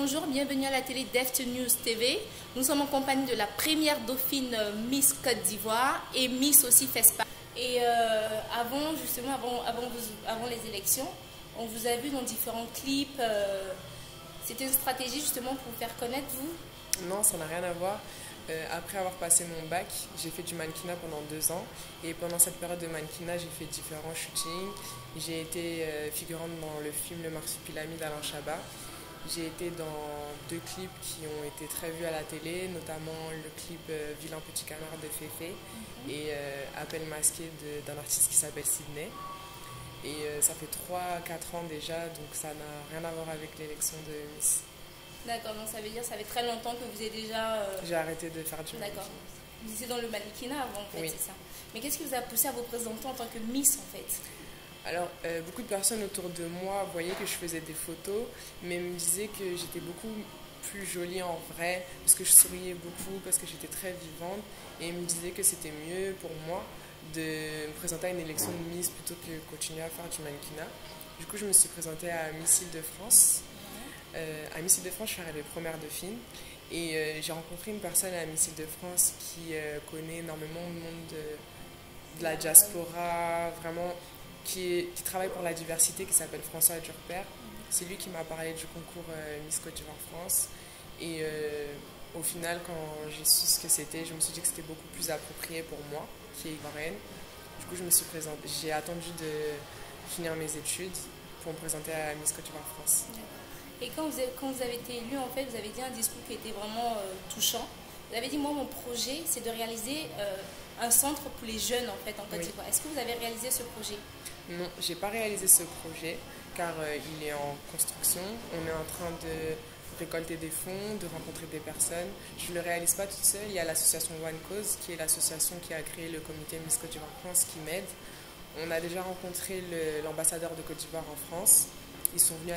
bonjour, bienvenue à la télé Deft News TV. Nous sommes en compagnie de la première dauphine Miss Côte d'Ivoire et Miss aussi FESPA. Et avant les élections, on vous a vu dans différents clips. C'était une stratégie justement pour vous faire connaître, vous? Non, ça n'a rien à voir. Après avoir passé mon bac, j'ai fait du mannequinat pendant 2 ans. Et pendant cette période de mannequinat, j'ai fait différents shootings. J'ai été figurante dans le film Le Marsupilami d'Alain Chabat. J'ai été dans 2 clips qui ont été très vus à la télé, notamment le clip Vilain Petit Canard de Féfé et Appel masqué d'un artiste qui s'appelle Sydney. Et ça fait 3-4 ans déjà, donc ça n'a rien à voir avec l'élection de Miss. D'accord, donc ça veut dire que ça fait très longtemps que vous êtes déjà... J'ai arrêté de faire du mannequinat. D'accord. Vous étiez dans le mannequinat avant, en fait, oui. c'est ça. Mais qu'est-ce qui vous a poussé à vous présenter en tant que Miss, en fait? Alors, beaucoup de personnes autour de moi voyaient que je faisais des photos, mais me disaient que j'étais beaucoup plus jolie en vrai, parce que je souriais beaucoup, parce que j'étais très vivante, et ils me disaient que c'était mieux pour moi de me présenter à une élection de Miss plutôt que continuer à faire du mannequinat. Du coup, je me suis présentée à Miss Île-de-France. À Miss Île-de-France, je suis arrivée première dauphine, et j'ai rencontré une personne à Miss Île-de-France qui connaît énormément le monde de la diaspora, vraiment... Qui travaille pour la diversité, qui s'appelle François Durper. C'est lui qui m'a parlé du concours Miss Côte d'Ivoire France. Et au final, quand j'ai su ce que c'était, je me suis dit que c'était beaucoup plus approprié pour moi, qui est ivoirienne. Du coup, je me suis présentée. J'ai attendu de finir mes études pour me présenter à Miss Côte d'Ivoire France. Et quand vous avez été élue, en fait, vous avez dit un discours qui était vraiment touchant. Vous avez dit, moi, mon projet, c'est de réaliser un centre pour les jeunes, en fait, en Côte d'Ivoire. Est-ce que vous avez réalisé ce projet? Non, je n'ai pas réalisé ce projet, car il est en construction. On est en train de récolter des fonds, de rencontrer des personnes. Je ne le réalise pas toute seule. Il y a l'association One Cause, qui est l'association qui a créé le comité Miss Côte d'Ivoire France, qui m'aide. On a déjà rencontré l'ambassadeur de Côte d'Ivoire en France. Ils sont venus